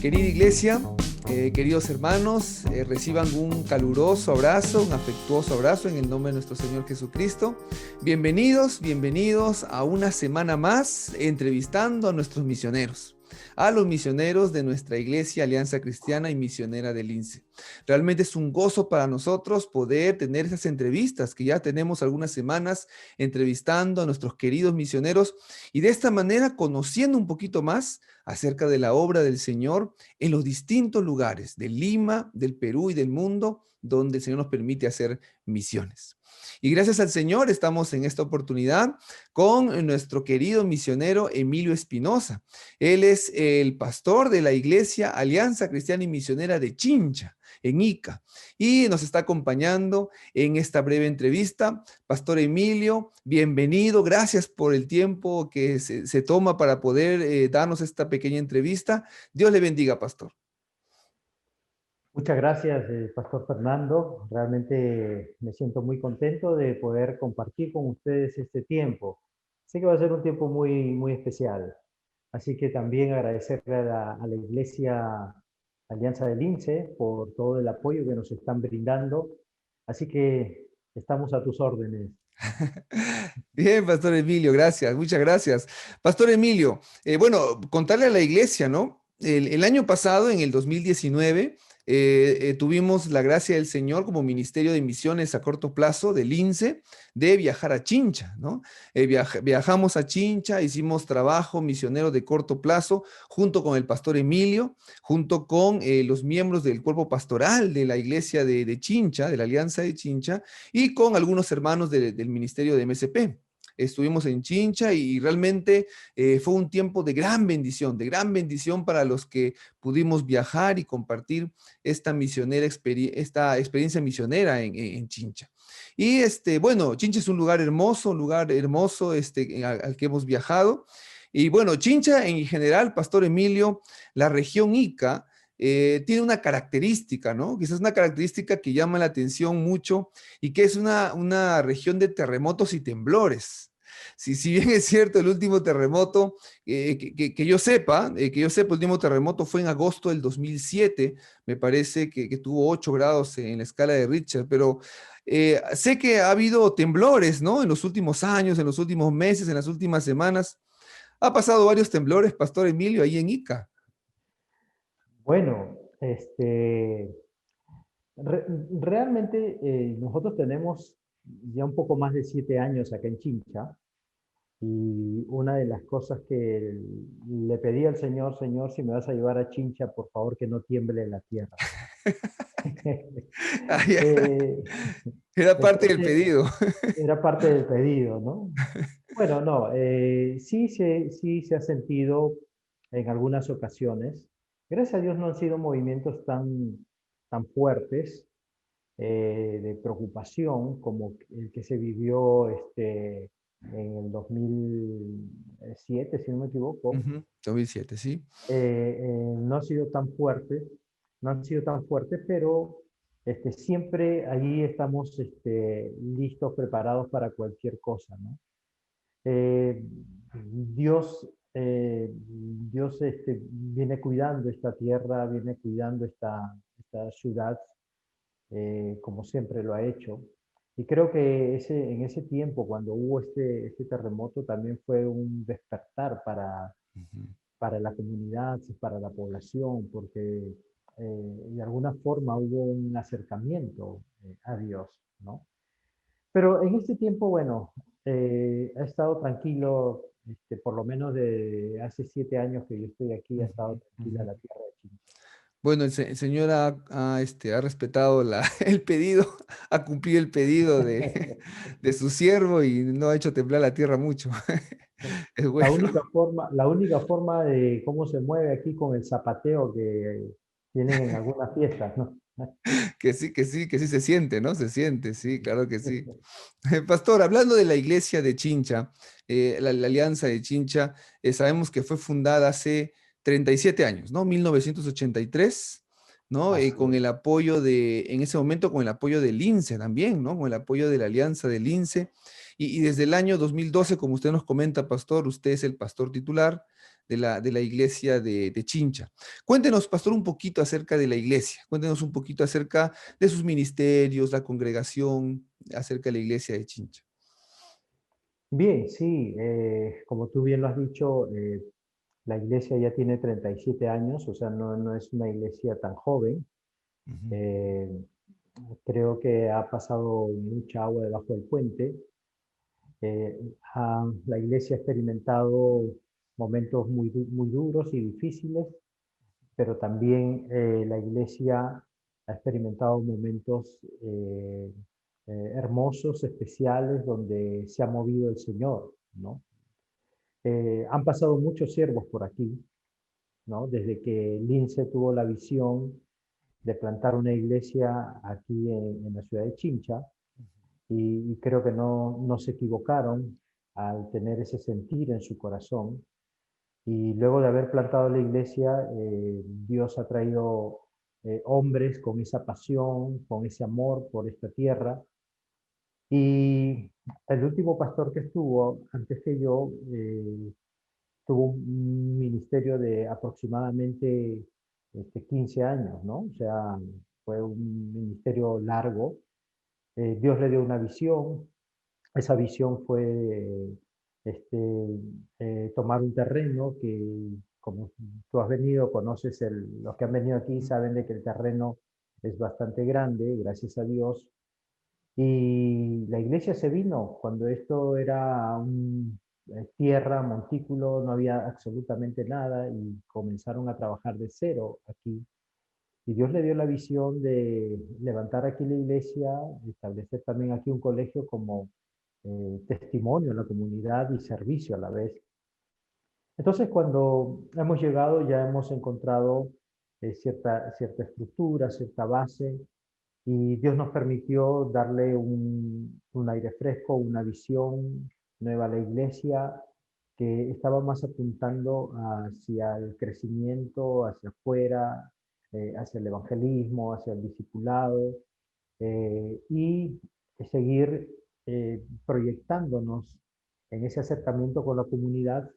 Querida iglesia, queridos hermanos, reciban un caluroso abrazo, un afectuoso abrazo en el nombre de nuestro Señor Jesucristo. Bienvenidos, bienvenidos a una semana más entrevistando a nuestros misioneros, a los misioneros de nuestra iglesia Alianza Cristiana y Misionera del Lince. Realmente es un gozo para nosotros poder tener esas entrevistas que ya tenemos algunas semanas entrevistando a nuestros queridos misioneros y de esta manera conociendo un poquito más acerca de la obra del Señor en los distintos lugares de Lima, del Perú y del mundo donde el Señor nos permite hacer misiones. Y gracias al Señor estamos en esta oportunidad con nuestro querido misionero Emilio Espinosa. Él es el pastor de la iglesia Alianza Cristiana y Misionera de Chincha, en Ica, y nos está acompañando en esta breve entrevista. Pastor Emilio, bienvenido, gracias por el tiempo que se toma para poder darnos esta pequeña entrevista. Dios le bendiga, pastor. Muchas gracias, Pastor Fernando. Realmente me siento muy contento de poder compartir con ustedes este tiempo. Sé que va a ser un tiempo muy especial. Así que también agradecerle a la Iglesia Alianza del Lince por todo el apoyo que nos están brindando. Así que estamos a tus órdenes. Bien, Pastor Emilio, gracias, muchas gracias. Pastor Emilio, bueno, contarle a la iglesia, ¿no? El año pasado, en el 2019, tuvimos la gracia del Señor como Ministerio de Misiones a corto plazo del INSE de viajar a Chincha, ¿no? Viajamos a Chincha, hicimos trabajo misionero de corto plazo junto con el Pastor Emilio, junto con los miembros del cuerpo pastoral de la iglesia de Chincha, de la Alianza de Chincha, y con algunos hermanos del ministerio de MSP. Estuvimos en Chincha y realmente fue un tiempo de gran bendición para los que pudimos viajar y compartir esta esta experiencia misionera en Chincha. Y bueno, Chincha es un lugar hermoso al que hemos viajado. Y bueno, Chincha en general, Pastor Emilio, la región Ica, tiene una característica, ¿no? Quizás una característica que llama la atención mucho y que es una región de terremotos y temblores. Si bien es cierto, el último terremoto, que yo sepa, el último terremoto fue en agosto del 2007, me parece que tuvo 8 grados en la escala de Richter, pero sé que ha habido temblores, ¿no? En los últimos años, en los últimos meses, en las últimas semanas. Ha pasado varios temblores, Pastor Emilio, ahí en Ica. Bueno, realmente nosotros tenemos ya un poco más de 7 años acá en Chincha. Y una de las cosas que le pedí al Señor, Señor, si me vas a llevar a Chincha, por favor que no tiemble la tierra. Eh, Era parte del entonces, pedido. era parte del pedido, ¿no? Bueno, no, sí se ha sentido en algunas ocasiones. Gracias a Dios no han sido movimientos tan fuertes de preocupación como el que se vivió en el 2007, si no me equivoco. 2007, sí. No ha sido tan fuerte, no han sido tan fuertes, pero siempre allí estamos listos, preparados para cualquier cosa, ¿no? Eh, Dios viene cuidando esta tierra, viene cuidando esta ciudad como siempre lo ha hecho. Y creo que en ese tiempo, cuando hubo este terremoto, también fue un despertar Ujú. para la comunidad, para la población, porque de alguna forma hubo un acercamiento a Dios, ¿no? Pero en este tiempo, bueno, ha estado tranquilo, por lo menos de hace 7 años que yo estoy aquí, ha estado Ujú, tranquila ujú. la tierra de Chile. Bueno, el señor ha respetado el pedido, ha cumplido el pedido de su siervo y no ha hecho temblar la tierra mucho. Es La bueno. única forma de cómo se mueve aquí con el zapateo que tienen en algunas fiestas, ¿no? Que sí, que sí, que sí se siente, ¿no? Se siente, sí, claro que sí. Pastor, hablando de la iglesia de Chincha, la Alianza de Chincha, sabemos que fue fundada hace 37 años, ¿no? 1983, ¿no? Así Con es. el apoyo en ese momento con el apoyo del INSE también, ¿no? Con el apoyo de la Alianza del INSE. Y desde el año 2012, como usted nos comenta, Pastor, usted es el pastor titular de la iglesia de Chincha. Cuéntenos, pastor, un poquito acerca de la iglesia, cuéntenos un poquito acerca de sus ministerios, la congregación, acerca de la iglesia de Chincha. Bien, sí, como tú bien lo has dicho, la iglesia ya tiene 37 años, o sea, no es una iglesia tan joven. Ujú, Eh, Creo que ha pasado mucha agua debajo del puente. La iglesia ha experimentado momentos muy duros y difíciles, pero también la iglesia ha experimentado momentos hermosos, especiales, donde se ha movido el Señor, ¿no? Han pasado muchos siervos por aquí, ¿no? Desde que Lince tuvo la visión de plantar una iglesia aquí en la ciudad de Chincha, y creo que no se equivocaron al tener ese sentir en su corazón. Y luego de haber plantado la iglesia, Dios ha traído hombres con esa pasión, con ese amor por esta tierra. Y el último pastor que estuvo, antes que yo, tuvo un ministerio de aproximadamente 15 años, ¿no? O sea, fue un ministerio largo. Dios le dio una visión. Esa visión fue este, tomar un terreno que, como tú has venido, conoces, los que han venido aquí ujú, saben de que el terreno es bastante grande, gracias a Dios. Y la iglesia se vino cuando esto era tierra, montículo, no había absolutamente nada y comenzaron a trabajar de cero aquí. Y Dios le dio la visión de levantar aquí la iglesia, establecer también aquí un colegio como testimonio a la comunidad y servicio a la vez. Entonces, cuando hemos llegado, ya hemos encontrado cierta estructura, cierta base, y Dios nos permitió darle un aire fresco, una visión nueva a la iglesia, que estaba más apuntando hacia el crecimiento, hacia afuera, hacia el evangelismo, hacia el discipulado, y seguir proyectándonos en ese acercamiento con la comunidad,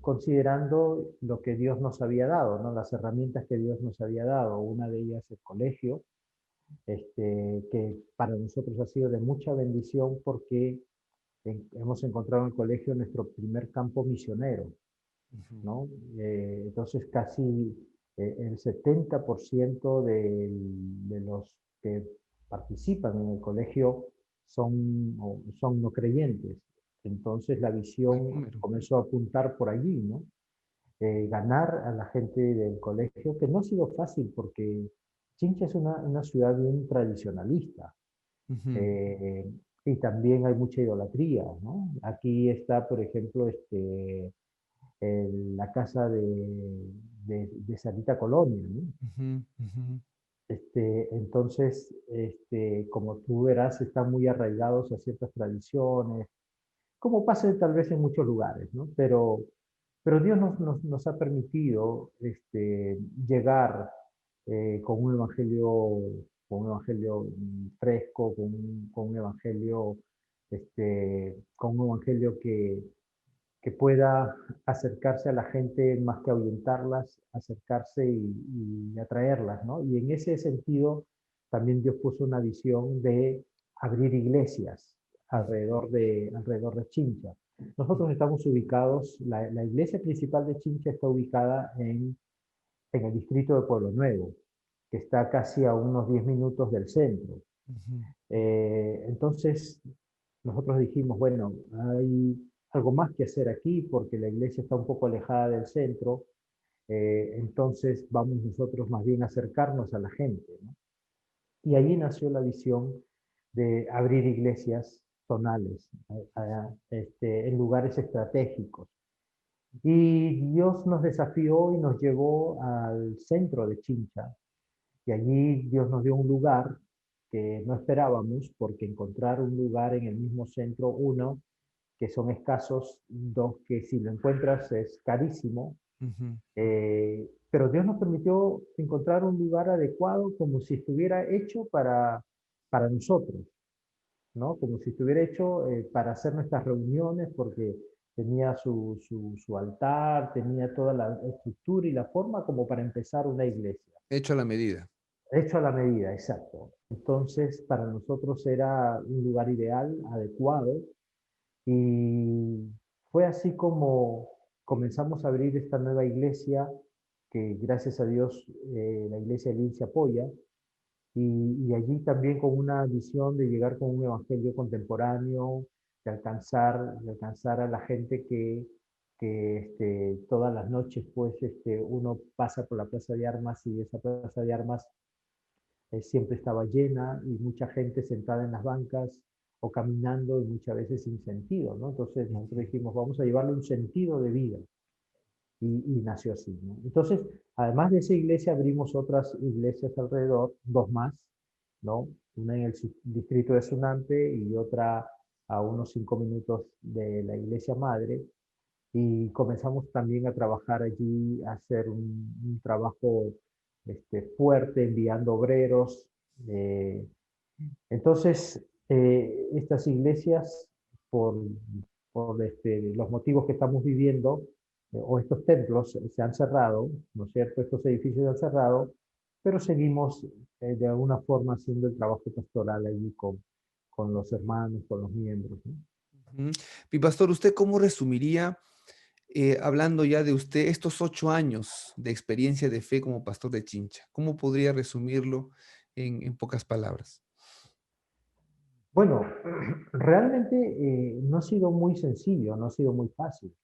considerando lo que Dios nos había dado, ¿no? Las herramientas que Dios nos había dado. Una de ellas el colegio, que para nosotros ha sido de mucha bendición porque hemos encontrado en el colegio nuestro primer campo misionero, ujú. ¿no? Entonces casi el 70% de los que participan en el colegio son no creyentes. Entonces la Buen visión número. comenzó a apuntar por allí, ¿no? Ganar a la gente del colegio, que no ha sido fácil porque Chincha es una ciudad bien tradicionalista, Ujú, eh, y también hay mucha idolatría, ¿no? Aquí está, por ejemplo, la casa de Sarita Colonia, ¿no? ujú, ujú, Entonces, como tú verás, están muy arraigados a ciertas tradiciones, como pasa tal vez en muchos lugares, ¿no? Pero Dios nos ha permitido llegar con un evangelio fresco, con un evangelio, con un evangelio que pueda acercarse a la gente más que ahuyentarlas, acercarse y atraerlas, ¿no? Y en ese sentido, también Dios puso una visión de abrir iglesias alrededor de Chincha. Nosotros estamos ubicados, la iglesia principal de Chincha está ubicada en el distrito de Pueblo Nuevo, que está casi a unos 10 minutos del centro. ujú, Entonces, nosotros dijimos, bueno, hay algo más que hacer aquí porque la iglesia está un poco alejada del centro, entonces vamos nosotros más bien a acercarnos a la gente, ¿no? Y ahí nació la visión de abrir iglesias zonales en lugares estratégicos. Y Dios nos desafió y nos llevó al centro de Chincha, y allí Dios nos dio un lugar que no esperábamos, porque encontrar un lugar en el mismo centro, uno, que son escasos, dos, que si lo encuentras es carísimo, ujú. pero Dios nos permitió encontrar un lugar adecuado como si estuviera hecho para nosotros, ¿no? Como si estuviera hecho para hacer nuestras reuniones, porque tenía su altar, tenía toda la estructura y la forma como para empezar una iglesia. Hecho a la medida. Hecho a la medida, exacto. Entonces, para nosotros era un lugar ideal, adecuado, y fue así como comenzamos a abrir esta nueva iglesia, que gracias a Dios la iglesia de Lin se apoya, y allí también con una visión de llegar con un evangelio contemporáneo, de alcanzar a la gente que todas las noches pues uno pasa por la Plaza de Armas y esa Plaza de Armas siempre estaba llena y mucha gente sentada en las bancas o caminando y muchas veces sin sentido, ¿no? Entonces nosotros dijimos, vamos a llevarle un sentido de vida y nació así, ¿no? Entonces, además de esa iglesia, abrimos otras iglesias alrededor, dos más, ¿no? Una en el distrito de Sunampe y otra a unos 5 minutos de la iglesia madre. Y comenzamos también a trabajar allí, a hacer un trabajo fuerte, enviando obreros. eh, entonces, estas iglesias, por, por los motivos que estamos viviendo, o estos templos se han cerrado, ¿no es cierto? Estos edificios se han cerrado, pero seguimos de alguna forma haciendo el trabajo pastoral allí con los hermanos, con los miembros, ¿no? Ujú. Mi pastor, ¿usted cómo resumiría, hablando ya de usted, estos 8 años de experiencia de fe como pastor de Chincha? ¿Cómo podría resumirlo en pocas palabras? Bueno, realmente no ha sido muy sencillo, no ha sido muy fácil.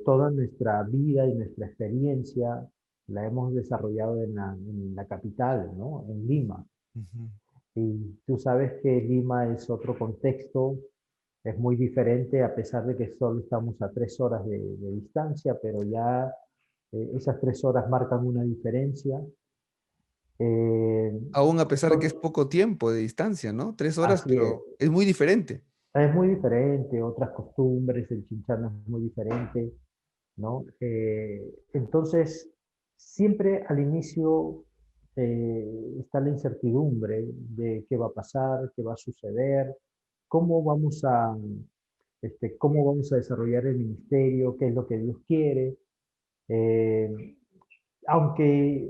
Toda nuestra vida y nuestra experiencia la hemos desarrollado en la capital, ¿no? En Lima. Ujú. Y tú sabes que Lima es otro contexto, es muy diferente a pesar de que solo estamos a 3 horas de distancia, pero ya esas 3 horas marcan una diferencia. Eh, Aún a pesar de que es entonces, poco tiempo de distancia, ¿no? 3 horas, así pero es muy diferente. es muy diferente, otras costumbres, el chinchano es muy diferente, ¿no? Entonces, siempre al inicio está la incertidumbre de qué va a pasar, qué va a suceder, cómo vamos a, cómo vamos a desarrollar el ministerio, qué es lo que Dios quiere. Eh, Aunque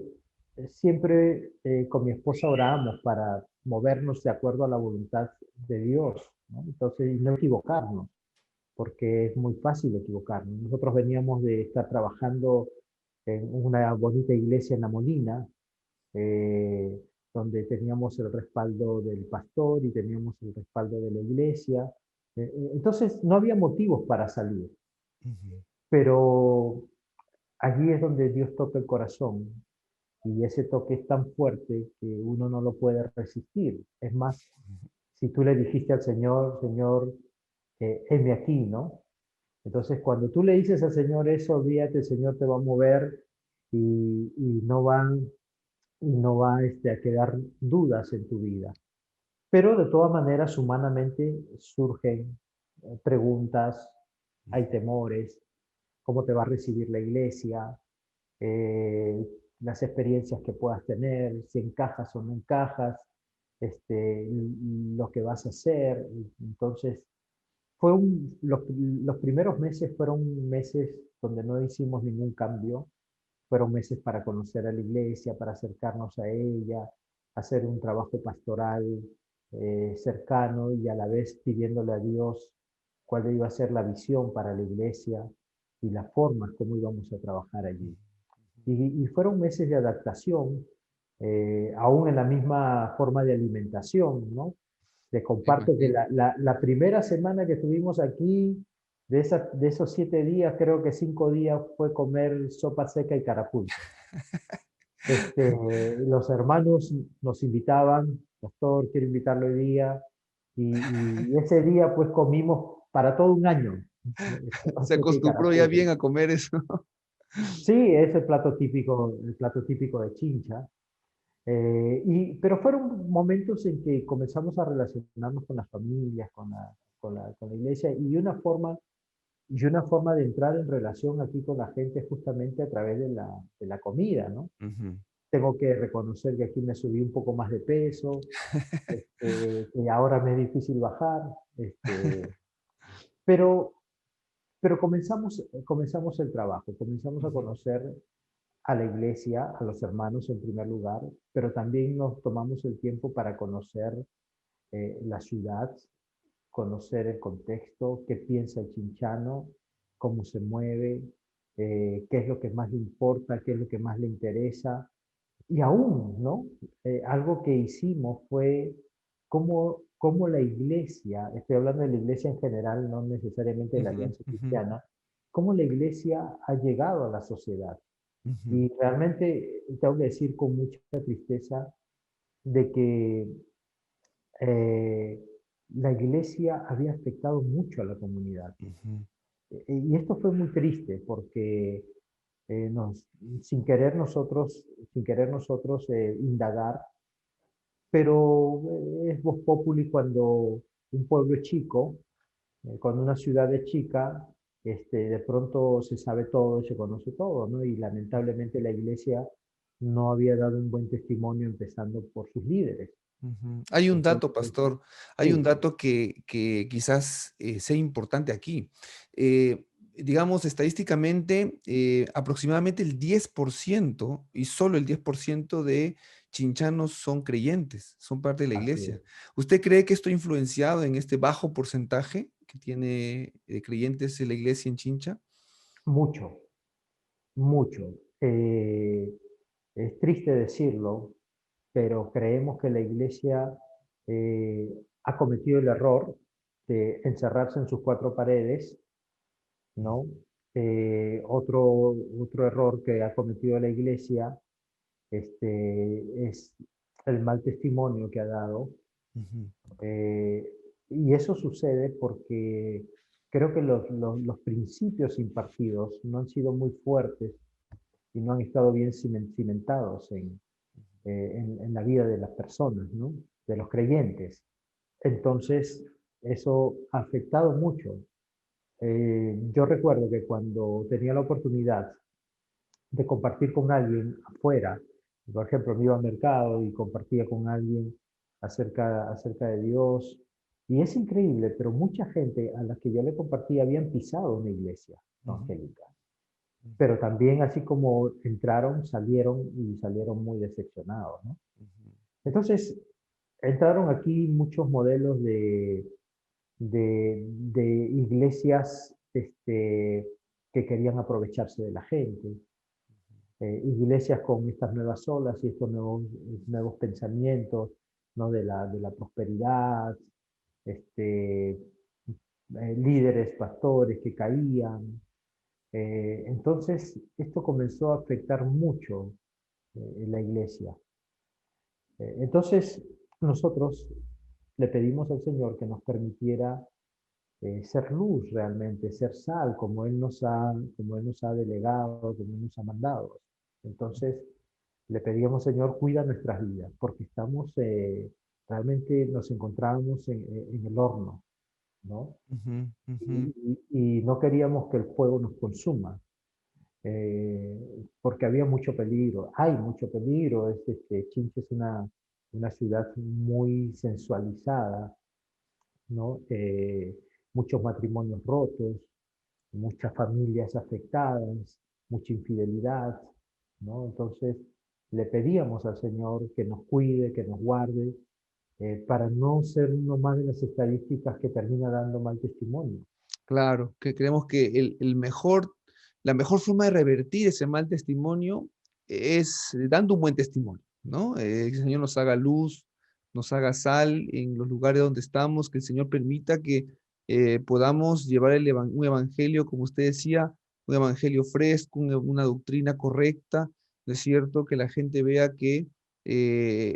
siempre con mi esposa oramos para movernos de acuerdo a la voluntad de Dios, ¿no? Entonces, no equivocarnos porque es muy fácil equivocarnos. Nosotros veníamos de estar trabajando en una bonita iglesia en La Molina, eh, donde teníamos el respaldo del pastor y teníamos el respaldo de la iglesia. Entonces no había motivos para salir, Ujú. pero allí es donde Dios toca el corazón y ese toque es tan fuerte que uno no lo puede resistir. Es más, si tú le dijiste al Señor, Señor, heme aquí, ¿no? Entonces, cuando tú le dices al Señor eso, olvídate, el Señor te va a mover y no va a quedar dudas en tu vida. Pero de todas maneras, humanamente surgen preguntas, hay temores, cómo te va a recibir la iglesia, eh, las experiencias que puedas tener, si encajas o no encajas, lo que vas a hacer. Entonces, los primeros meses fueron meses donde no hicimos ningún cambio, fueron meses para conocer a la iglesia, para acercarnos a ella, hacer un trabajo pastoral cercano y a la vez pidiéndole a Dios cuál iba a ser la visión para la iglesia y las formas como íbamos a trabajar allí. Y fueron meses de adaptación, aún en la misma forma de alimentación, ¿no? Te Me comparto que imagino. la primera semana que estuvimos aquí, de esos 7 días, creo que 5 días fue comer sopa seca y carapulcro. Los hermanos nos invitaban, pastor, quiero invitarlo hoy día, y ese día pues comimos para todo un año, sopa Se seca y acostumbró ya carapulcro. bien a comer eso. Sí, es el plato típico de Chincha. Pero fueron momentos en que comenzamos a relacionarnos con las familias, con la iglesia, y una forma de entrar en relación aquí con la gente justamente a través de la comida, ¿no? Ujú. Tengo que reconocer que aquí me subí un poco más de peso, que ahora me es difícil bajar, pero Pero comenzamos el trabajo, comenzamos a Ujú, conocer a la iglesia, a los hermanos en primer lugar, pero también nos tomamos el tiempo para conocer la ciudad, conocer el contexto, qué piensa el chinchano, cómo se mueve, qué es lo que más le importa, qué es lo que más le interesa. Y aún, ¿no? Algo que hicimos fue cómo la iglesia, estoy hablando de la iglesia en general, no necesariamente de la ujú, Alianza ujú, Cristiana, cómo la iglesia ha llegado a la sociedad. ujú, Y realmente tengo que decir con mucha tristeza de que eh, la iglesia había afectado mucho a la comunidad. ujú, Y esto fue muy triste porque nos, sin querer nosotros indagar, pero es vox populi cuando un pueblo es chico, cuando una ciudad es chica, de pronto se sabe todo y se conoce todo, ¿no? Y lamentablemente la iglesia no había dado un buen testimonio empezando por sus líderes. ujú. Hay un dato, Entonces, pastor, hay un sí, dato que quizás sea importante aquí. Eh, digamos, estadísticamente, aproximadamente el 10% y solo el 10% de chinchanos son creyentes, son parte de la así es. iglesia. ¿Usted cree que esto ha influenciado en este bajo porcentaje que tiene creyentes en la iglesia en Chincha? Mucho, mucho. Es triste decirlo, pero creemos que la iglesia ha cometido el error de encerrarse en sus cuatro paredes, ¿no? Otro error que ha cometido la iglesia es el mal testimonio que ha dado. Ujú, eh, y eso sucede porque creo que los principios impartidos no han sido muy fuertes y no han estado bien cimentados en la vida de las personas, ¿no? De los creyentes. Entonces, eso ha afectado mucho. Yo recuerdo que cuando tenía la oportunidad de compartir con alguien afuera, por ejemplo, me iba al mercado y compartía con alguien acerca de Dios, y es increíble, pero mucha gente a la que yo le compartía habían pisado una iglesia ujú, evangélica, ujú, pero también así como entraron, salieron y salieron muy decepcionados, ¿no? ujú. Entonces, entraron aquí muchos modelos de iglesias que querían aprovecharse de la gente, iglesias con estas nuevas olas y estos nuevos pensamientos, ¿no? De la prosperidad, este, líderes, pastores que caían. Entonces, esto comenzó a afectar mucho en la iglesia. Entonces, nosotros le pedimos al Señor que nos permitiera ser luz realmente, ser sal, como Él nos ha delegado, como Él nos ha mandado. Entonces, le pedíamos, Señor, cuida nuestras vidas, porque realmente nos encontrábamos en el horno, ¿no? Ujú, ujú, Y no queríamos que el fuego nos consuma, porque había mucho peligro, hay mucho peligro. Chinche es una ciudad muy sensualizada, ¿no? Muchos matrimonios rotos, muchas familias afectadas, mucha infidelidad, ¿no? Entonces, le pedíamos al Señor que nos cuide, que nos guarde, para no ser uno más de las estadísticas que termina dando mal testimonio. claro, que creemos que la mejor forma de revertir ese mal testimonio es dando un buen testimonio, ¿no? Que el Señor nos haga luz, nos haga sal en los lugares donde estamos, que el Señor permita que podamos llevar un evangelio, como usted decía, un evangelio fresco, una doctrina correcta, ¿no es cierto? Que la gente vea que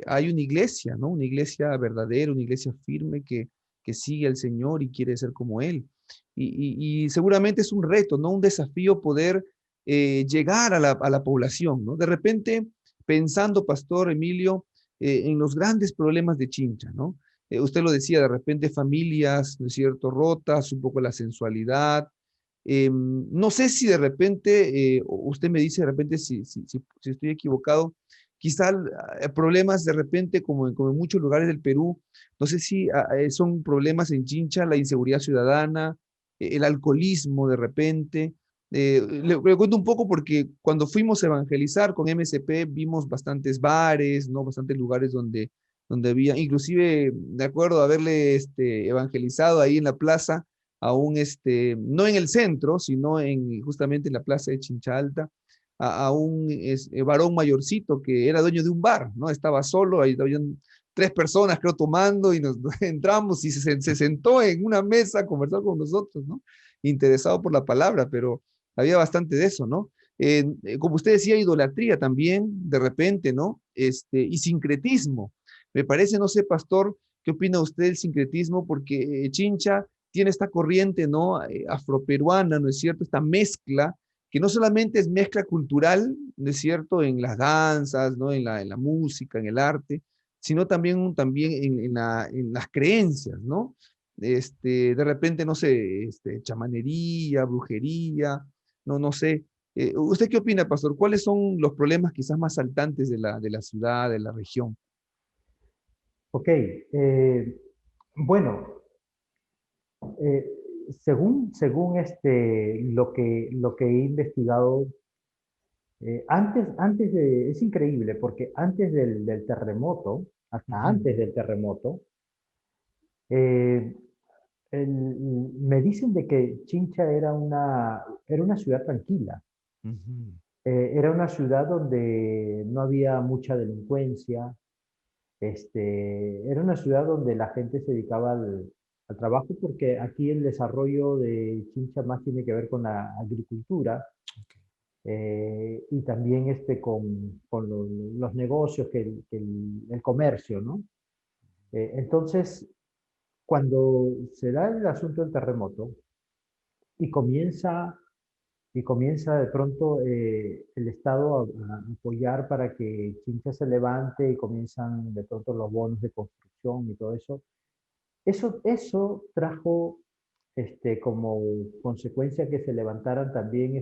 hay una iglesia, ¿no? Una iglesia verdadera, una iglesia firme que sigue al Señor y quiere ser como Él. Y seguramente es un reto, ¿no? Un desafío poder llegar a la población, ¿no? De repente, pensando, Pastor Emilio, en los grandes problemas de Chincha, ¿no? Usted lo decía, de repente familias, ¿no es cierto?, rotas, un poco la sensualidad. No sé si de repente, usted me dice de repente si estoy equivocado, quizá problemas de repente, como en muchos lugares del Perú, no sé si son problemas en Chincha, la inseguridad ciudadana, el alcoholismo de repente. Le cuento un poco porque cuando fuimos a evangelizar con MSP vimos bastantes bares, ¿no? Bastantes lugares donde había, inclusive de acuerdo a haberle evangelizado ahí en la plaza, no en el centro, sino justamente en la plaza de Chincha Alta, a un varón mayorcito que era dueño de un bar, ¿no? Estaba solo, ahí habían tres personas, creo, tomando y nos entramos y se sentó en una mesa a conversar con nosotros, ¿no? Interesado por la palabra, pero había bastante de eso, ¿no? Como usted decía, idolatría también, de repente, ¿no? Y sincretismo. Me parece, no sé, pastor, ¿qué opina usted del sincretismo? Porque Chincha tiene esta corriente, ¿no? Afroperuana, ¿no es cierto? Esta mezcla, que no solamente es mezcla cultural, ¿no es cierto? En las danzas, ¿no? En la música, en el arte, sino también en las creencias, ¿no? De repente, no sé, chamanería, brujería, no sé. ¿Usted qué opina, pastor? ¿Cuáles son los problemas quizás más saltantes de la ciudad, de la región? Ok, bueno, eh, según lo que he investigado, es increíble, porque antes del terremoto, hasta Ujú, antes del terremoto, eh, me dicen de que Chincha era una ciudad tranquila. ujú, Era una ciudad donde no había mucha delincuencia. Era una ciudad donde la gente se dedicaba al trabajo, porque aquí el desarrollo de Chincha más tiene que ver con la agricultura, y también con los negocios, el comercio, ¿no? Entonces, cuando se da el asunto del terremoto y comienza de pronto el Estado a apoyar para que Chincha se levante, y comienzan de pronto los bonos de construcción y todo eso, eso trajo como consecuencia que se levantaran también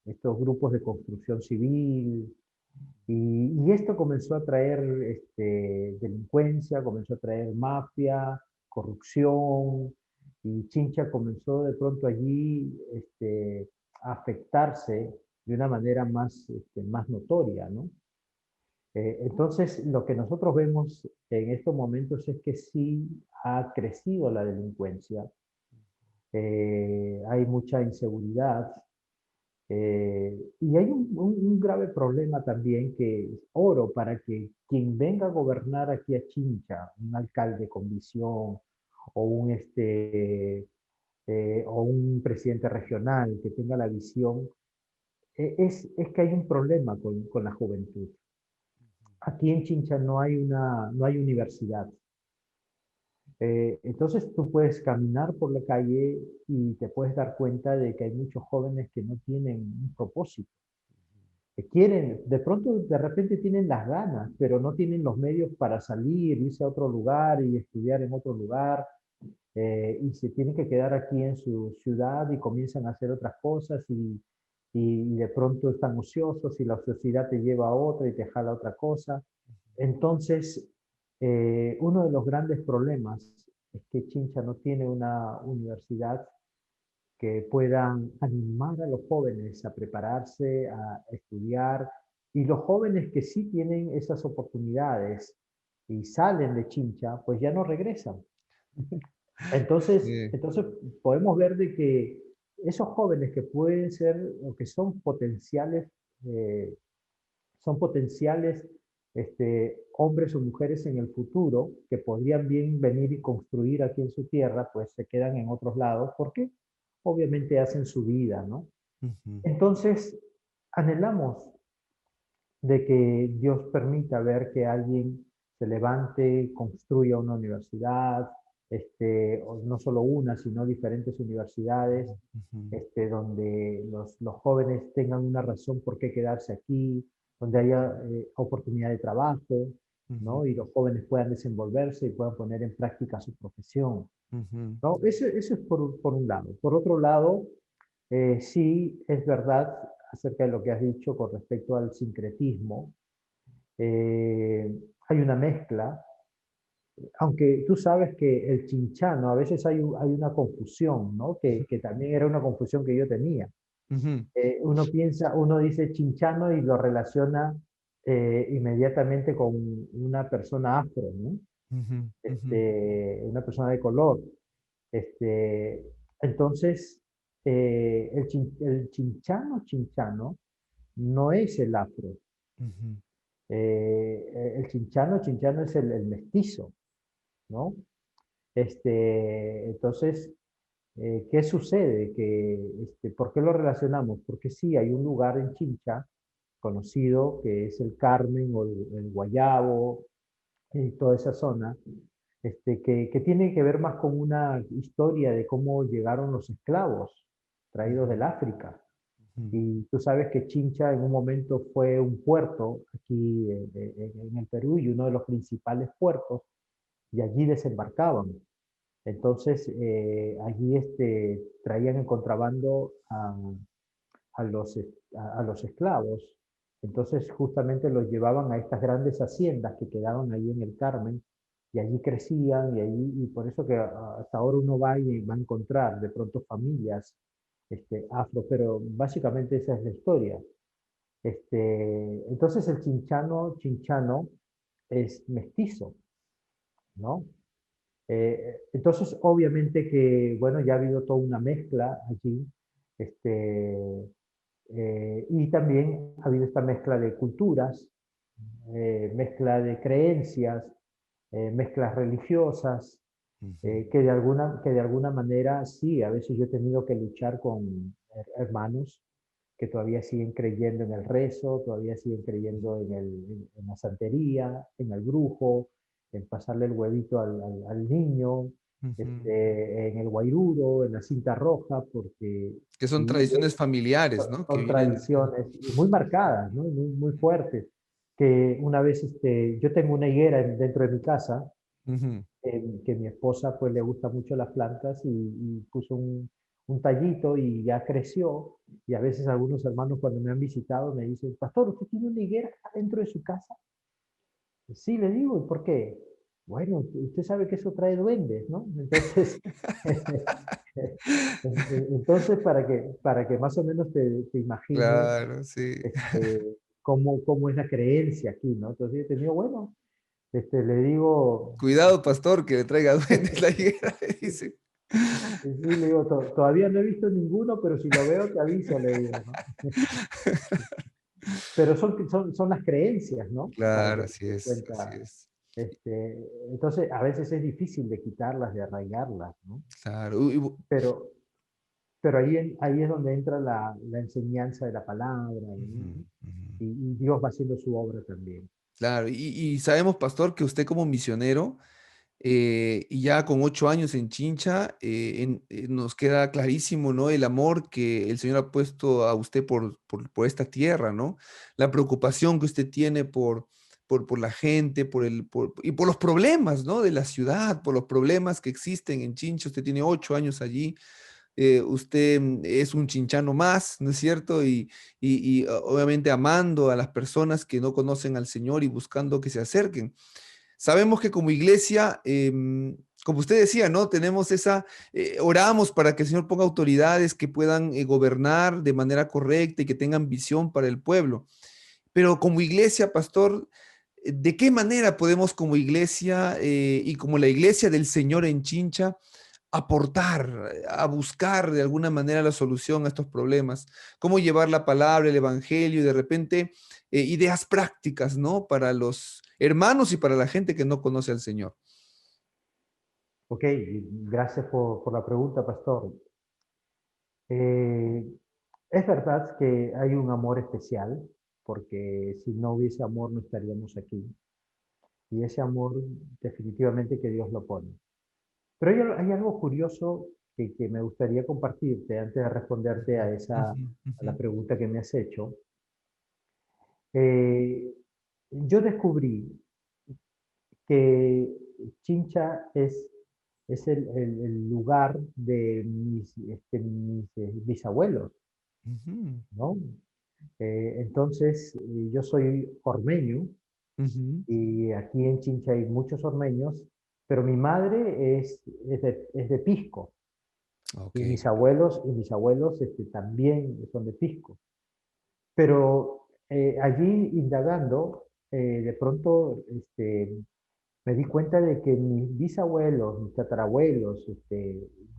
estos grupos de construcción civil, y esto comenzó a traer delincuencia, comenzó a traer mafia, corrupción, y Chincha comenzó de pronto allí a afectarse de una manera más notoria, ¿no? Entonces, lo que nosotros vemos en estos momentos es que sí ha crecido la delincuencia, hay mucha inseguridad, y hay un grave problema también, que oro para que quien venga a gobernar aquí a Chincha, un alcalde con visión, o o un presidente regional que tenga la visión, es que hay un problema con la juventud. Aquí en Chincha no hay universidad. Entonces tú puedes caminar por la calle y te puedes dar cuenta de que hay muchos jóvenes que no tienen un propósito, que quieren, de pronto, de repente tienen las ganas, pero no tienen los medios para salir, irse a otro lugar y estudiar en otro lugar, y se tienen que quedar aquí en su ciudad y comienzan a hacer otras cosas, y de pronto están ociosos, y la ociosidad te lleva a otra y te jala a otra cosa. Entonces, uno de los grandes problemas es que Chincha no tiene una universidad que puedan animar a los jóvenes a prepararse, a estudiar, y los jóvenes que sí tienen esas oportunidades y salen de Chincha, pues ya no regresan. sí, Entonces podemos ver de que esos jóvenes que pueden ser, o que eh, son potenciales hombres o mujeres en el futuro, que podrían bien venir y construir aquí en su tierra, pues se quedan en otros lados porque obviamente hacen su vida, ¿no? ujú, Entonces, anhelamos de que Dios permita ver que alguien se levante, construya una universidad, o no solo una, sino diferentes universidades, ujú, donde los jóvenes tengan una razón por qué quedarse aquí, donde haya oportunidad de trabajo, ujú, ¿no? Y los jóvenes puedan desenvolverse y puedan poner en práctica su profesión, ujú, ¿no? Eso es por un lado. Por otro lado, sí es verdad acerca de lo que has dicho con respecto al sincretismo. Hay una mezcla. aunque tú sabes que el chinchano, a veces hay una confusión, ¿no? Que también era una confusión que yo tenía. Ujú, Uno dice chinchano y lo relaciona inmediatamente con una persona afro, ¿no? ujú, ujú, Una persona de color. Este, entonces, el chinchano no es el afro. ujú, El chinchano es el mestizo, ¿no? Entonces, ¿qué sucede? ¿Por qué lo relacionamos? Porque sí, hay un lugar en Chincha conocido que es el Carmen o el Guayabo y toda esa zona, que tiene que ver más con una historia de cómo llegaron los esclavos traídos ujú, del África. ujú, Y tú sabes que Chincha en un momento fue un puerto aquí en el Perú y uno de los principales puertos, y allí desembarcaban. Entonces, allí traían en contrabando a los, a los esclavos. Entonces, justamente los llevaban a estas grandes haciendas que quedaban ahí en el Carmen, y allí crecían, y por eso que hasta ahora uno va y va a encontrar de pronto familias afro, pero básicamente esa es la historia. Entonces, el chinchano es mestizo, ¿no? Entonces, obviamente que, bueno, ya ha habido toda una mezcla allí, y también ha habido esta mezcla de culturas, mezcla de creencias, mezclas religiosas, ujú. que de alguna manera sí, a veces yo he tenido que luchar con hermanos que todavía siguen creyendo en el rezo, todavía siguen creyendo en la santería, en el brujo, en pasarle el huevito al niño, Ujú. en el guairuro, en la cinta roja, porque Que son sí, tradiciones familiares, ¿no? Que son vienen desde... tradiciones muy marcadas, ¿no? Muy fuertes. Que una vez, yo tengo una higuera dentro de mi casa, Ujú. que mi esposa pues le gusta mucho las plantas y puso un tallito y ya creció. Y a veces algunos hermanos cuando me han visitado me dicen, pastor, ¿usted tiene una higuera dentro de su casa? Sí, le digo, ¿y por qué? Bueno, usted sabe que eso trae duendes, ¿no? Entonces, entonces para que más o menos te imagines Claro, sí. cómo es la creencia aquí, ¿no? Entonces yo te digo, bueno, le digo, Cuidado, pastor, que le traiga duendes la higuera, le dice. sí, le digo, todavía no he visto ninguno, pero si lo veo te aviso, le digo, ¿no? Pero son las creencias, ¿no? Para Claro, que te así des es, así cuenta. es. Entonces, a veces es difícil de quitarlas, de arraigarlas, ¿no? Claro. Pero, pero ahí es donde entra la enseñanza de la palabra, ¿no? Ujú, ujú. Y Dios va haciendo su obra también. Claro, y sabemos, pastor, que usted como misionero, y ya con 8 años en Chincha, nos queda clarísimo, ¿no? El amor que el Señor ha puesto a usted por esta tierra, ¿no? La preocupación que usted tiene por la gente, y por los problemas, ¿no? De la ciudad, por los problemas que existen en Chincha. Usted tiene 8 años allí. Usted es un chinchano más, ¿no es cierto? Obviamente amando a las personas que no conocen al Señor y buscando que se acerquen. Sabemos que como iglesia, como usted decía, ¿no? Tenemos oramos para que el Señor ponga autoridades que puedan gobernar de manera correcta y que tengan visión para el pueblo. Pero como iglesia, pastor, ¿de qué manera podemos como iglesia y como la iglesia del Señor en Chincha aportar, a buscar de alguna manera la solución a estos problemas? ¿Cómo llevar la palabra, el evangelio y de repente ideas prácticas, ¿no? Para los hermanos y para la gente que no conoce al Señor. Ok, gracias por la pregunta, pastor. Eh, es verdad que hay un amor especial, porque si no hubiese amor no estaríamos aquí. Y ese amor definitivamente que Dios lo pone. Pero hay algo curioso que me gustaría compartirte antes de responderte Ujú, a la ujú, pregunta que me has hecho. Eh, yo descubrí que Chincha es el lugar de mis bisabuelos, ujú, ¿no? Entonces, yo soy ormeño ujú, y aquí en Chincha hay muchos ormeños pero mi madre es de Pisco, Ok. y mis abuelos también son de Pisco. Pero allí indagando, de pronto me di cuenta de que mis bisabuelos, mis tatarabuelos,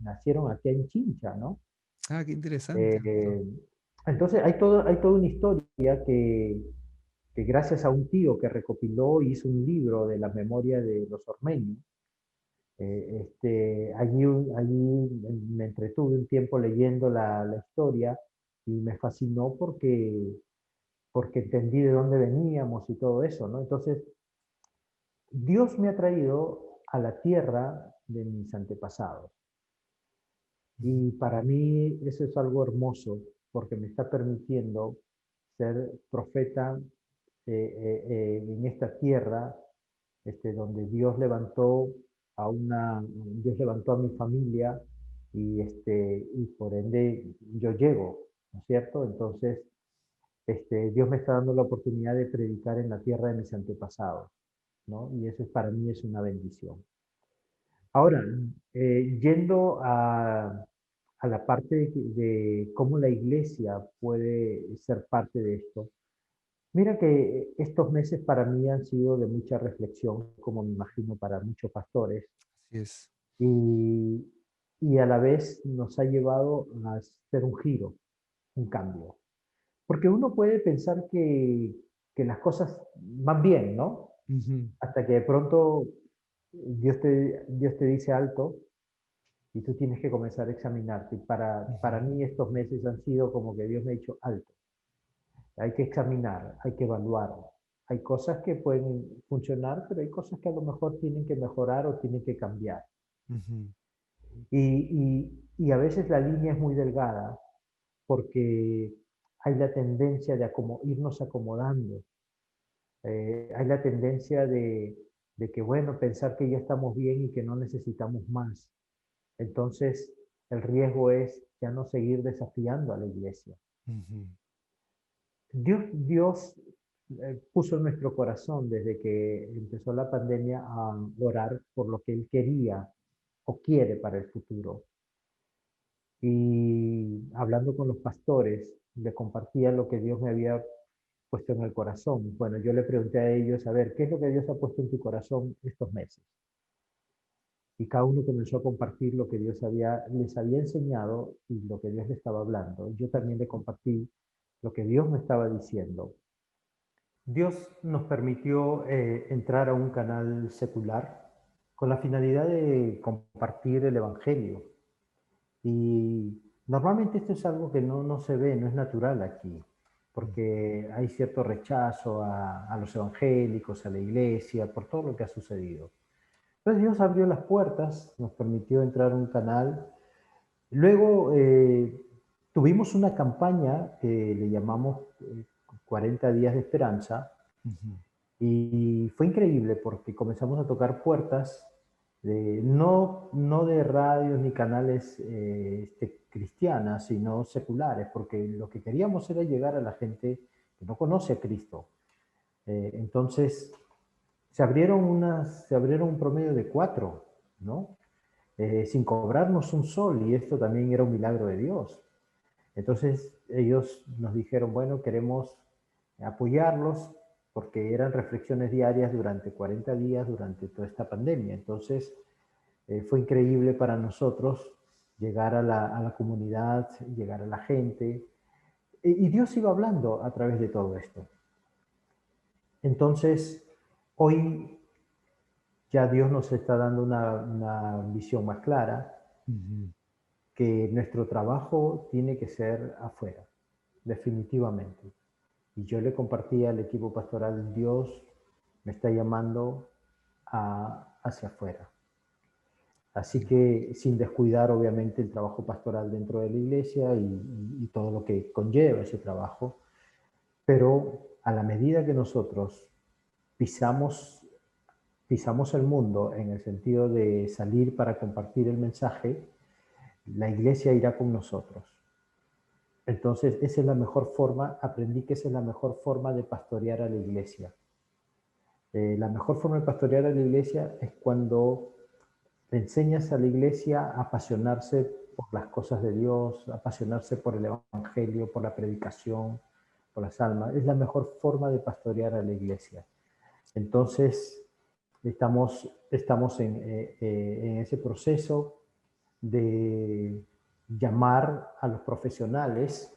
nacieron aquí en Chincha, ¿no? Ah, qué interesante. Eh, entonces hay toda una historia que gracias a un tío que recopiló y hizo un libro de la memoria de los ormeños, allí me entretuve un tiempo leyendo la historia y me fascinó porque entendí de dónde veníamos y todo eso, ¿no? Entonces, Dios me ha traído a la tierra de mis antepasados. Ujú. Y para mí eso es algo hermoso, porque me está permitiendo ser profeta en esta tierra, donde Dios levantó a mi familia y por ende yo llego, ¿no es cierto? Entonces, Dios me está dando la oportunidad de predicar en la tierra de mis antepasados, ¿no? Y eso para mí es una bendición. Ahora, yendo a la parte de cómo la iglesia puede ser parte de esto, mira que estos meses para mí han sido de mucha reflexión, como me imagino para muchos pastores, Así es. y, y a la vez nos ha llevado a hacer un giro, un cambio. Porque uno puede pensar que las cosas van bien, ¿no? Ujú. Hasta que de pronto Dios te dice alto y tú tienes que comenzar a examinarte. Y para Ujú. mí estos meses han sido como que Dios me ha dicho alto. Hay que examinar, hay que evaluar. Hay cosas que pueden funcionar, pero hay cosas que a lo mejor tienen que mejorar o tienen que cambiar. Ujú. Y a veces la línea es muy delgada porque hay la tendencia de irnos acomodando. Hay la tendencia de que, bueno, pensar que ya estamos bien y que no necesitamos más. Entonces, el riesgo es ya no seguir desafiando a la iglesia. Ujú. Dios puso en nuestro corazón desde que empezó la pandemia a orar por lo que Él quería o quiere para el futuro. Y hablando con los pastores, le compartía lo que Dios me había puesto en el corazón. Bueno, yo le pregunté a ellos, a ver, ¿qué es lo que Dios ha puesto en tu corazón estos meses? Y cada uno comenzó a compartir lo que les había enseñado y lo que Dios le estaba hablando. Yo también le compartí lo que Dios me estaba diciendo. Dios nos permitió entrar a un canal secular con la finalidad de compartir el Evangelio. Y normalmente esto es algo que no se ve, no es natural aquí, porque hay cierto rechazo a los evangélicos, a la iglesia, por todo lo que ha sucedido. Entonces Dios abrió las puertas, nos permitió entrar a un canal. Luego tuvimos una campaña que le llamamos 40 días de esperanza, Ujú. y fue increíble porque comenzamos a tocar puertas, no de radios ni canales cristianas, sino seculares, porque lo que queríamos era llegar a la gente que no conoce a Cristo. Entonces, se abrieron un promedio de 4, ¿no? Sin cobrarnos un sol, y esto también era un milagro de Dios. Entonces ellos nos dijeron, bueno, queremos apoyarlos porque eran reflexiones diarias durante 40 días durante toda esta pandemia. Entonces fue increíble para nosotros llegar a la comunidad, llegar a la gente, y Dios iba hablando a través de todo esto. Entonces, hoy ya Dios nos está dando una visión más clara, Ujú. que nuestro trabajo tiene que ser afuera, definitivamente. Y yo le compartí al equipo pastoral, Dios me está llamando hacia afuera. Así que sin descuidar obviamente el trabajo pastoral dentro de la iglesia y todo lo que conlleva ese trabajo, pero a la medida que nosotros pisamos, pisamos el mundo en el sentido de salir para compartir el mensaje, la iglesia irá con nosotros. Entonces, esa es la mejor forma, aprendí que esa es la mejor forma de pastorear a la iglesia. La mejor forma de pastorear a la iglesia es cuando enseñas a la iglesia a apasionarse por las cosas de Dios, a apasionarse por el evangelio, por la predicación, por las almas. Es la mejor forma de pastorear a la iglesia. Entonces, estamos en ese proceso de llamar a los profesionales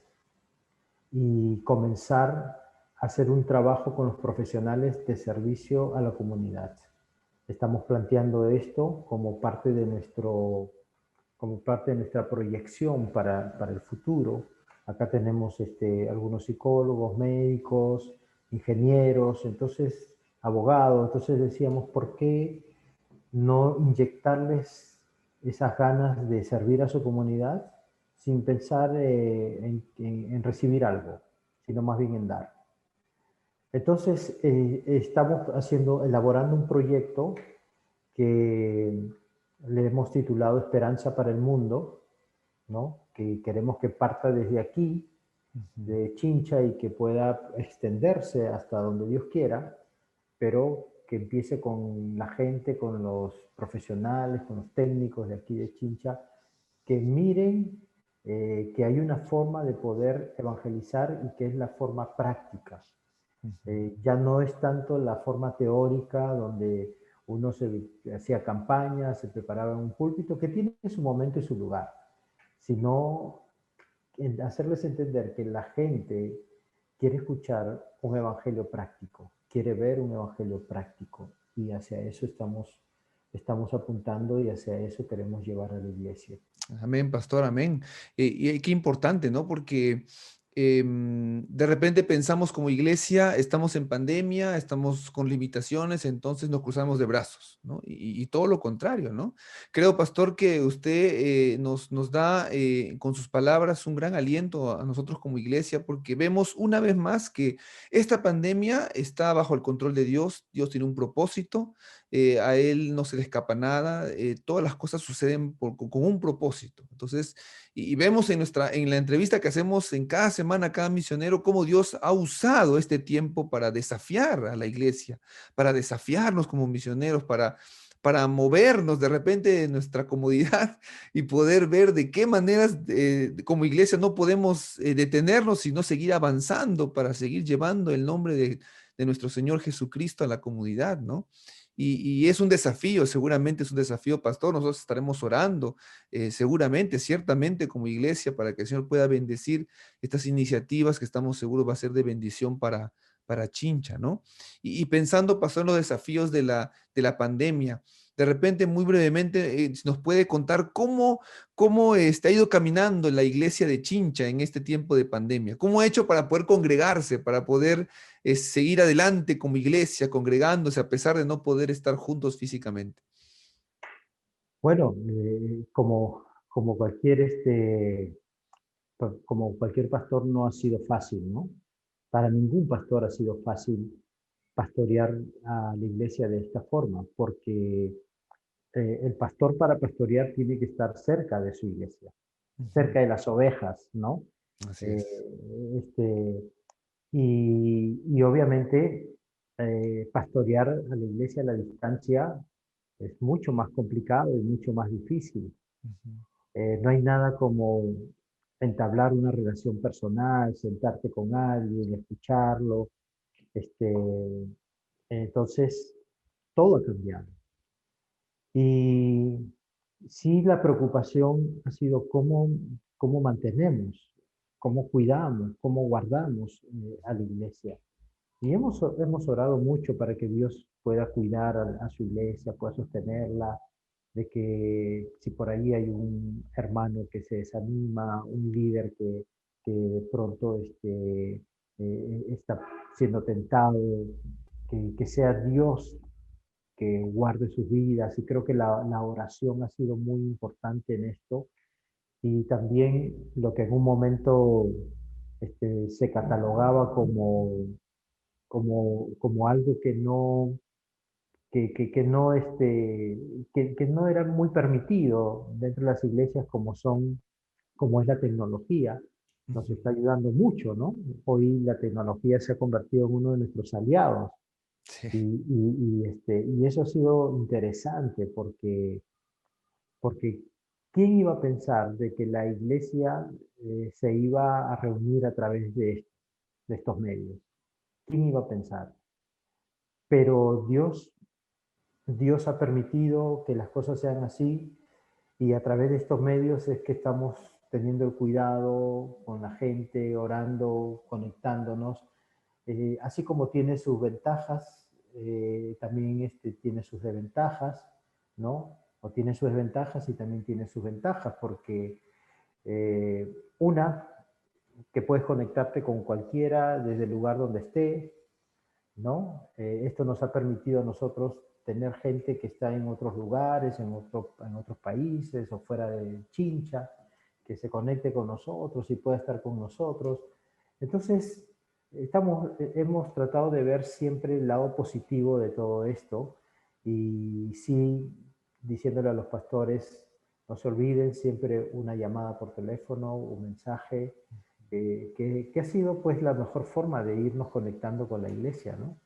y comenzar a hacer un trabajo con los profesionales de servicio a la comunidad. Estamos planteando esto como parte de nuestra proyección para el futuro. Acá tenemos algunos psicólogos, médicos, ingenieros, entonces abogados. Entonces decíamos, ¿por qué no inyectarles esas ganas de servir a su comunidad sin pensar en recibir algo, sino más bien en dar? Entonces, estamos elaborando un proyecto que le hemos titulado Esperanza para el Mundo, ¿no? Que queremos que parta desde aquí, de Chincha, y que pueda extenderse hasta donde Dios quiera, pero que empiece con la gente, con los profesionales, con los técnicos de aquí de Chincha, que miren que hay una forma de poder evangelizar y que es la forma práctica. Ya no es tanto la forma teórica donde uno se hacía campaña, se preparaba en un púlpito, que tiene su momento y su lugar, sino en hacerles entender que la gente quiere escuchar un evangelio práctico, quiere ver un evangelio práctico, y hacia eso estamos apuntando y hacia eso queremos llevar a la iglesia. Amén, pastor, amén. Y qué importante, ¿no? Porque de repente pensamos como iglesia, estamos en pandemia, estamos con limitaciones, entonces nos cruzamos de brazos, ¿no? Y todo lo contrario, ¿no? Creo, pastor, que usted nos da con sus palabras un gran aliento a nosotros como iglesia, porque vemos una vez más que esta pandemia está bajo el control de Dios. Dios tiene un propósito, a Él no se le escapa nada, todas las cosas suceden con un propósito. Entonces, y vemos en la entrevista que hacemos en cada semana, cada misionero, cómo Dios ha usado este tiempo para desafiar a la iglesia, para desafiarnos como misioneros, para movernos de repente de nuestra comodidad y poder ver de qué maneras como iglesia no podemos detenernos, sino seguir avanzando para seguir llevando el nombre de nuestro Señor Jesucristo a la comunidad, ¿no? Y es un desafío, seguramente es un desafío, pastor. Nosotros estaremos orando, seguramente, ciertamente como iglesia, para que el Señor pueda bendecir estas iniciativas que estamos seguros va a ser de bendición para Chincha, ¿no? Y pensando, pastor, en los desafíos de la pandemia, de repente, muy brevemente, si nos puede contar cómo ha ido caminando la iglesia de Chincha en este tiempo de pandemia. ¿Cómo ha hecho para poder congregarse, para poder seguir adelante como iglesia, congregándose a pesar de no poder estar juntos físicamente? Bueno, como cualquier como cualquier pastor, no ha sido fácil, ¿no? Para ningún pastor ha sido fácil pastorear a la iglesia de esta forma, porque el pastor, para pastorear, tiene que estar cerca de su iglesia, Ujú. cerca de las ovejas, ¿no? Así Eh, es. este, y obviamente pastorear a la iglesia a la distancia es mucho más complicado y mucho más difícil. Ujú. No hay nada como entablar una relación personal, sentarte con alguien, escucharlo. Entonces, todo ha cambiado. Y sí, la preocupación ha sido cómo mantenemos, cómo cuidamos, cómo guardamos a la iglesia. Y hemos orado mucho para que Dios pueda cuidar a su iglesia, pueda sostenerla, de que si por ahí hay un hermano que se desanima, un líder que de pronto está siendo tentado, que sea Dios que guarde sus vidas. Y creo que la oración ha sido muy importante en esto. Y también lo que en un momento se catalogaba como algo que no era muy permitido dentro de las iglesias, como es la tecnología. Nos Ujú. está ayudando mucho, ¿no? Hoy la tecnología se ha convertido en uno de nuestros aliados. Sí. Y eso ha sido interesante porque porque ¿quién iba a pensar de que la iglesia se iba a reunir a través de estos medios? ¿Quién iba a pensar? Pero Dios ha permitido que las cosas sean así y a través de estos medios es que estamos teniendo el cuidado con la gente, orando, conectándonos. Así como tiene sus ventajas, también tiene sus desventajas, ¿no? O tiene sus desventajas y también tiene sus ventajas, porque una, que puedes conectarte con cualquiera desde el lugar donde esté, ¿no? Esto nos ha permitido a nosotros tener gente que está en otros lugares, en otros países o fuera de Chincha, que se conecte con nosotros y pueda estar con nosotros. Entonces, hemos tratado de ver siempre el lado positivo de todo esto y sí, diciéndole a los pastores, no se olviden siempre una llamada por teléfono, un mensaje, que ha sido pues la mejor forma de irnos conectando con la iglesia, ¿no?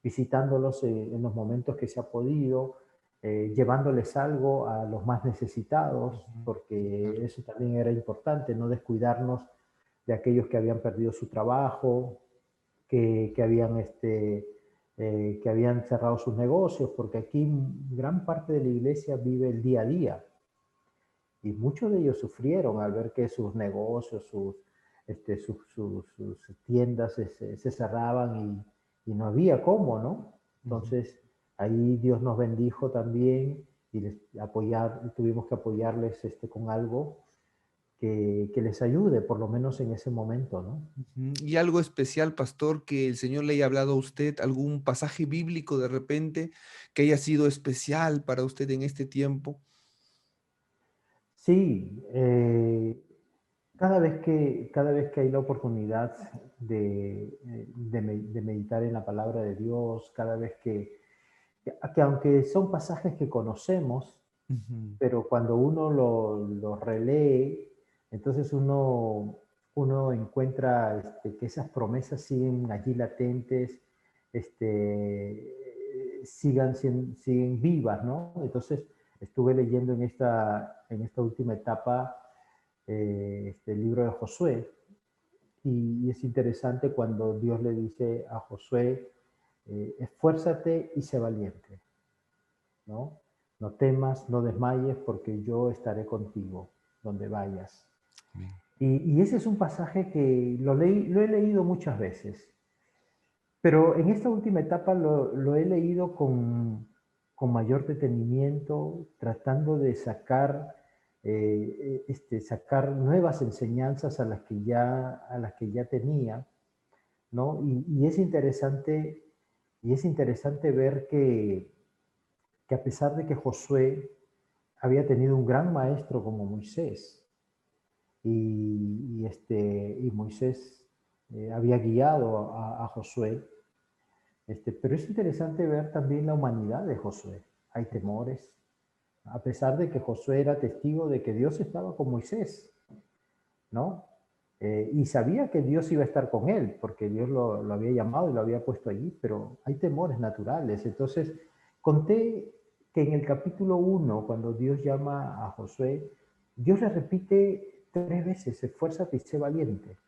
Visitándolos en los momentos que se ha podido, llevándoles algo a los más necesitados, Ujú. porque Claro. eso también era importante, no descuidarnos de aquellos que habían perdido su trabajo, que habían cerrado sus negocios, porque aquí gran parte de la iglesia vive el día a día y muchos de ellos sufrieron al ver que sus negocios, sus tiendas se cerraban y no había cómo, ¿no? Ujú. Entonces, ahí Dios nos bendijo también y tuvimos que apoyarles con algo que les ayude, por lo menos en ese momento, ¿no? Ujú. ¿Y algo especial, pastor, que el Señor le haya hablado a usted? ¿Algún pasaje bíblico de repente que haya sido especial para usted en este tiempo? Sí, cada vez que hay la oportunidad de meditar en la palabra de Dios, cada vez que aunque son pasajes que conocemos, Ujú. pero cuando uno lo relee, entonces uno encuentra que esas promesas siguen allí latentes, siguen vivas, ¿no? Entonces estuve leyendo en esta última etapa este libro de Josué y es interesante cuando Dios le dice a Josué, esfuérzate y sé valiente, ¿no? No temas, no desmayes, porque yo estaré contigo donde vayas. Amén. Y ese es un pasaje que lo he leído muchas veces, pero en esta última etapa lo he leído con mayor detenimiento, tratando de sacar nuevas enseñanzas a las que ya tenía, ¿no? Y es interesante ver que a pesar de que Josué había tenido un gran maestro como Moisés, y Moisés había guiado a Josué, pero es interesante ver también la humanidad de Josué. Hay temores, a pesar de que Josué era testigo de que Dios estaba con Moisés, ¿no? Y sabía que Dios iba a estar con él, porque Dios lo había llamado y lo había puesto allí, pero hay temores naturales. Entonces, conté que en el capítulo 1, cuando Dios llama a Josué, Dios le repite 3 veces, esfuérzate y sé valiente.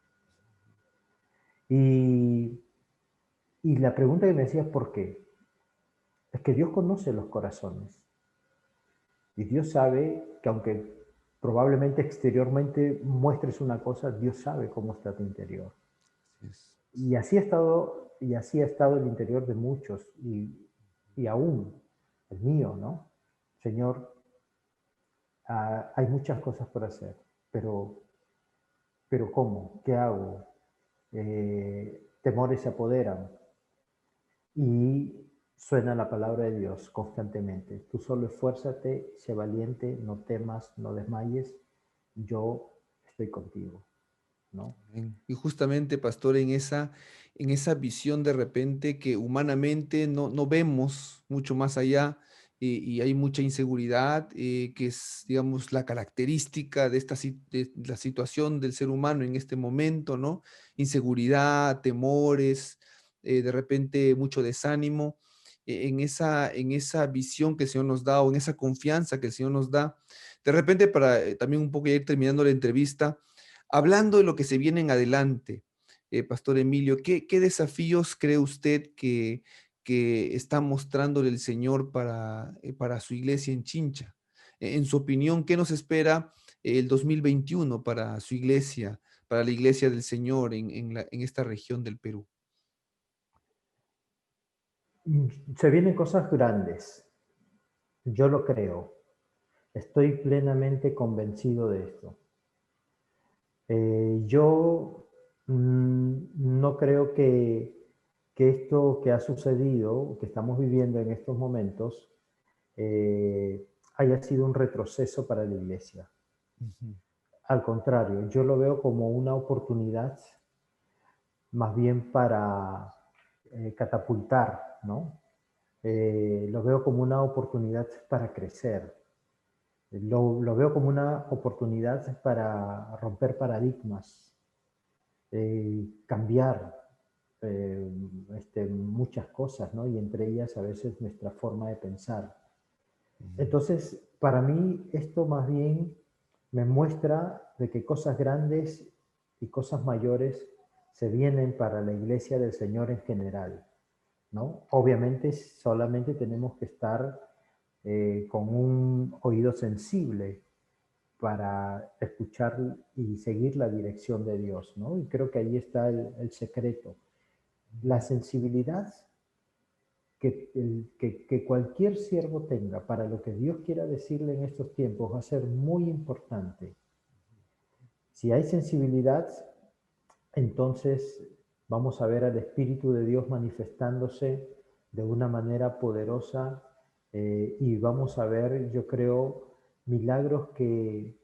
Y, y la pregunta que me decía es ¿por qué? Es que Dios conoce los corazones. Y Dios sabe que aunque probablemente exteriormente muestres una cosa, Dios sabe cómo está tu interior. Así es. Y así ha estado el interior de muchos y aún el mío, ¿no? Señor, hay muchas cosas por hacer, pero, pero ¿cómo? ¿Qué hago? Temores se apoderan y suena la palabra de Dios constantemente. Tú solo esfuérzate, sé valiente, no temas, no desmayes, yo estoy contigo, ¿no? Amén. Y justamente, pastor, en esa visión de repente que humanamente no vemos mucho más allá y hay mucha inseguridad, que es, digamos, la característica de de la situación del ser humano en este momento, ¿no? Inseguridad, temores, de repente mucho desánimo. En esa visión que el Señor nos da o en esa confianza que el Señor nos da, De repente, para también un poco ya ir terminando la entrevista, hablando de lo que se viene en adelante, Pastor Emilio, ¿qué desafíos cree usted que está mostrándole el Señor para su iglesia en Chincha? En su opinión, ¿qué nos espera el 2021 para su iglesia, para la iglesia del Señor en esta región del Perú? Se vienen cosas grandes, yo lo creo, estoy plenamente convencido de esto. Yo no creo que esto que ha sucedido, que estamos viviendo en estos momentos, haya sido un retroceso para la iglesia. Ujú. Al contrario, yo lo veo como una oportunidad más bien para catapultar, ¿no? Lo veo como una oportunidad para crecer. Lo veo como una oportunidad para romper paradigmas, cambiar muchas cosas, ¿no? Y entre ellas a veces nuestra forma de pensar. Mm. Entonces, para mí esto más bien me muestra de que cosas grandes y cosas mayores se vienen para la iglesia del Señor en general, ¿no? Obviamente solamente tenemos que estar con un oído sensible para escuchar y seguir la dirección de Dios, ¿no? Y creo que ahí está el secreto. La sensibilidad que cualquier siervo tenga para lo que Dios quiera decirle en estos tiempos va a ser muy importante. Si hay sensibilidad, entonces vamos a ver al Espíritu de Dios manifestándose de una manera poderosa y vamos a ver, yo creo, milagros que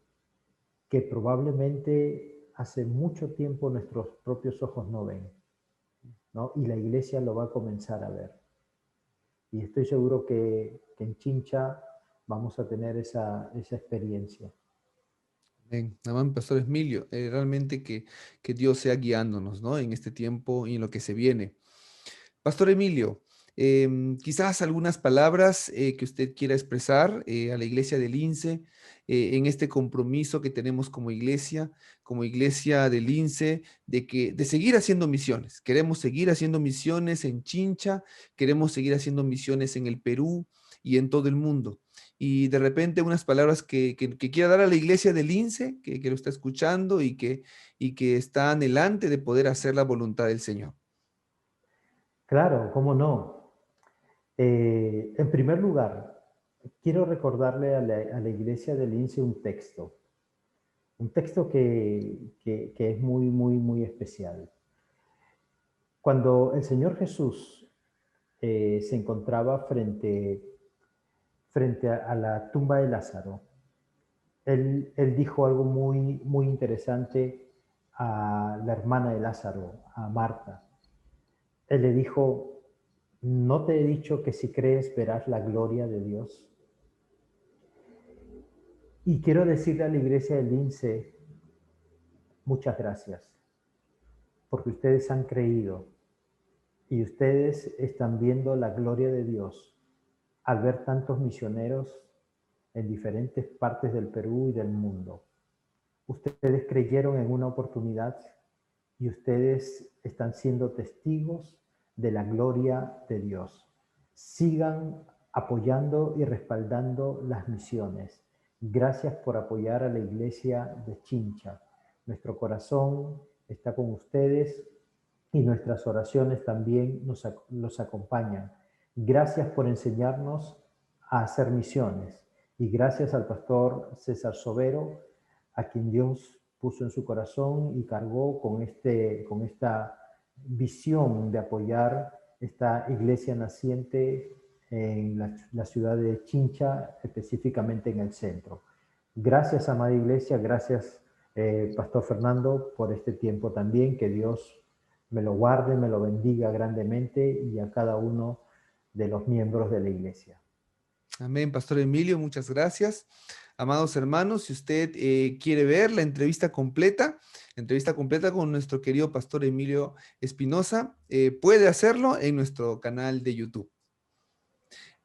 probablemente hace mucho tiempo nuestros propios ojos no ven, ¿no? Y la iglesia lo va a comenzar a ver. Y estoy seguro que en Chincha vamos a tener esa experiencia. Amén, amén, Pastor Emilio. Realmente que Dios sea guiándonos, ¿no? En este tiempo y en lo que se viene. Pastor Emilio, quizás algunas palabras que usted quiera expresar a la iglesia del INSE en este compromiso que tenemos como iglesia del INSE, de seguir haciendo misiones. Queremos seguir haciendo misiones en Chincha, queremos seguir haciendo misiones en el Perú y en todo el mundo. Y de repente unas palabras que quiera dar a la iglesia del INSE, que lo está escuchando y que está anhelante de poder hacer la voluntad del Señor. Claro, cómo no. En primer lugar, quiero recordarle a la iglesia del INSE un texto que es muy, muy, muy especial. Cuando el Señor Jesús se encontraba frente a la tumba de Lázaro, él dijo algo muy, muy interesante a la hermana de Lázaro, a Marta. Él le dijo, ¿no te he dicho que si crees verás la gloria de Dios? Y quiero decirle a la iglesia del INSE, muchas gracias, porque ustedes han creído y ustedes están viendo la gloria de Dios al ver tantos misioneros en diferentes partes del Perú y del mundo. Ustedes creyeron en una oportunidad y ustedes están siendo testigos de la gloria de Dios. Sigan apoyando y respaldando las misiones. Gracias por apoyar a la iglesia de Chincha. Nuestro corazón está con ustedes y nuestras oraciones también los acompañan. Gracias por enseñarnos a hacer misiones y gracias al pastor César Sobero, a quien Dios puso en su corazón y cargó con esta visión de apoyar esta iglesia naciente en la ciudad de Chincha, específicamente en el centro. Gracias, amada iglesia, gracias, Pastor Fernando, por este tiempo también. Que Dios me lo guarde, me lo bendiga grandemente y a cada uno de los miembros de la iglesia. Amén, Pastor Emilio, muchas gracias. Amados hermanos, si usted quiere ver la entrevista completa con nuestro querido Pastor Emilio Espinosa, puede hacerlo en nuestro canal de YouTube.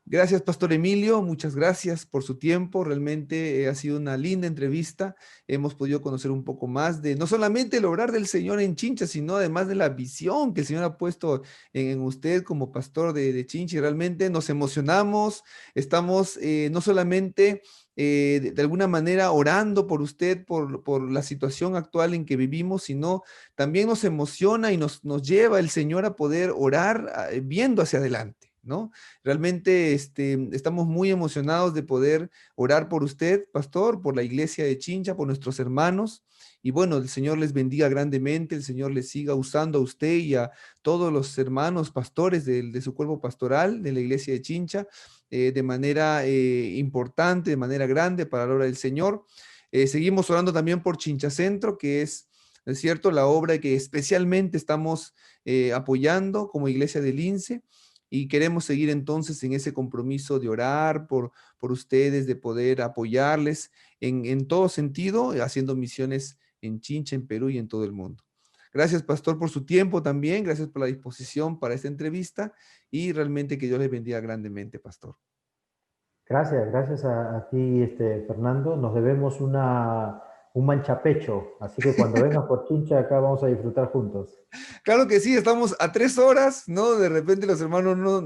Gracias, Pastor Emilio, muchas gracias por su tiempo. Realmente ha sido una linda entrevista. Hemos podido conocer un poco más de no solamente el obrar del Señor en Chincha, sino además de la visión que el Señor ha puesto en usted como pastor de Chincha. Y realmente nos emocionamos. Estamos no solamente de alguna manera orando por usted, por la situación actual en que vivimos, sino también nos emociona y nos lleva el Señor a poder orar viendo hacia adelante, ¿no? Realmente estamos muy emocionados de poder orar por usted, pastor, por la iglesia de Chincha, por nuestros hermanos. Y bueno, el Señor les bendiga grandemente, el Señor les siga usando a usted y a todos los hermanos pastores de su cuerpo pastoral de la iglesia de Chincha de manera importante, de manera grande para la obra del Señor. Seguimos orando también por Chincha Centro, que es cierto, la obra que especialmente estamos apoyando como iglesia del INSE. Y queremos seguir entonces en ese compromiso de orar por ustedes, de poder apoyarles en todo sentido, haciendo misiones en Chincha, en Perú y en todo el mundo. Gracias, pastor, por su tiempo también. Gracias por la disposición para esta entrevista y realmente que Dios les bendiga grandemente, pastor. Gracias, gracias a ti, Fernando. Nos debemos un manchapecho, así que cuando vengas por Chincha acá vamos a disfrutar juntos. Claro que sí, estamos a 3 horas, ¿no? De repente los hermanos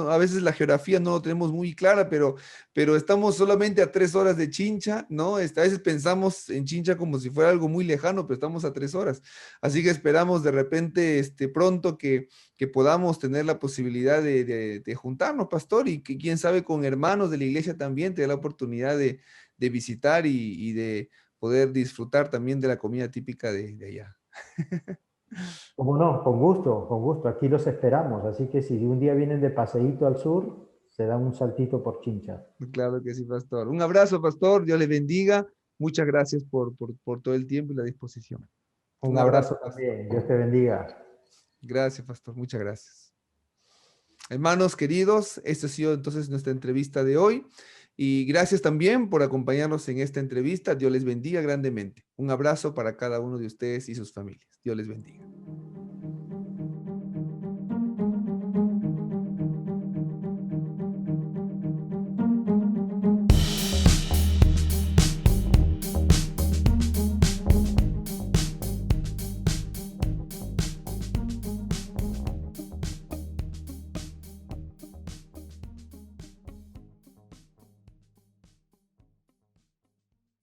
a veces la geografía no lo tenemos muy clara, pero estamos solamente a 3 horas de Chincha, ¿no? A veces pensamos en Chincha como si fuera algo muy lejano, pero estamos a 3 horas. Así que esperamos de repente, pronto que podamos tener la posibilidad de juntarnos, pastor, y que quién sabe con hermanos de la iglesia también te dé la oportunidad de visitar y de poder disfrutar también de la comida típica de allá. Como no, con gusto, con gusto. Aquí los esperamos. Así que si un día vienen de paseíto al sur, se dan un saltito por Chincha. Claro que sí, pastor. Un abrazo, pastor. Dios le bendiga. Muchas gracias por todo el tiempo y la disposición. Un Un abrazo, abrazo pastor. también. Dios te bendiga. Gracias, pastor. Muchas gracias. Hermanos queridos, esta ha sido entonces nuestra entrevista de hoy. Y gracias también por acompañarnos en esta entrevista. Dios les bendiga grandemente. Un abrazo para cada uno de ustedes y sus familias. Dios les bendiga.